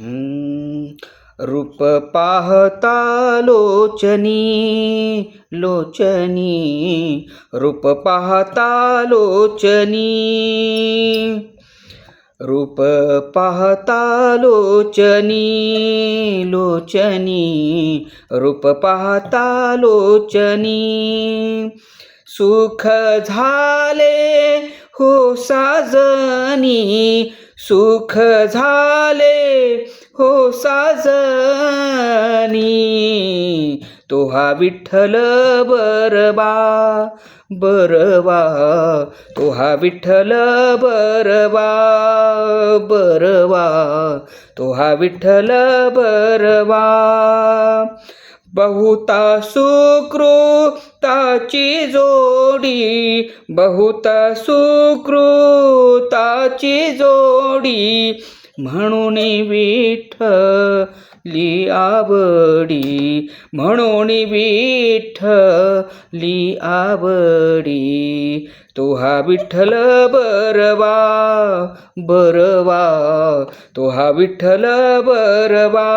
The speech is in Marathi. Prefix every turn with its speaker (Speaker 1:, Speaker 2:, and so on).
Speaker 1: रूप पाहता लोचनी लोचनी, रूप पाहता लोचनी, रूप पाहता लोचनी लोचनी, रूप पाहता लोचनी, सुख झाले हो साजनी, सुख झाले हो साजनी, तो हा विठ्ठल बरवा बरवा, तो हा विठ्ठल बरवा बरवा, तो हा विठ्ठल बरवा. बहुता सुकृताची जोडी, बहुता सुकृताची जोडी, म्हणून विठ्ठली आवडी, म्हणून विठ्ठली आवडी, तो हा विठ्ठल बरवा बरवा, तो हा विठ्ठल बरवा.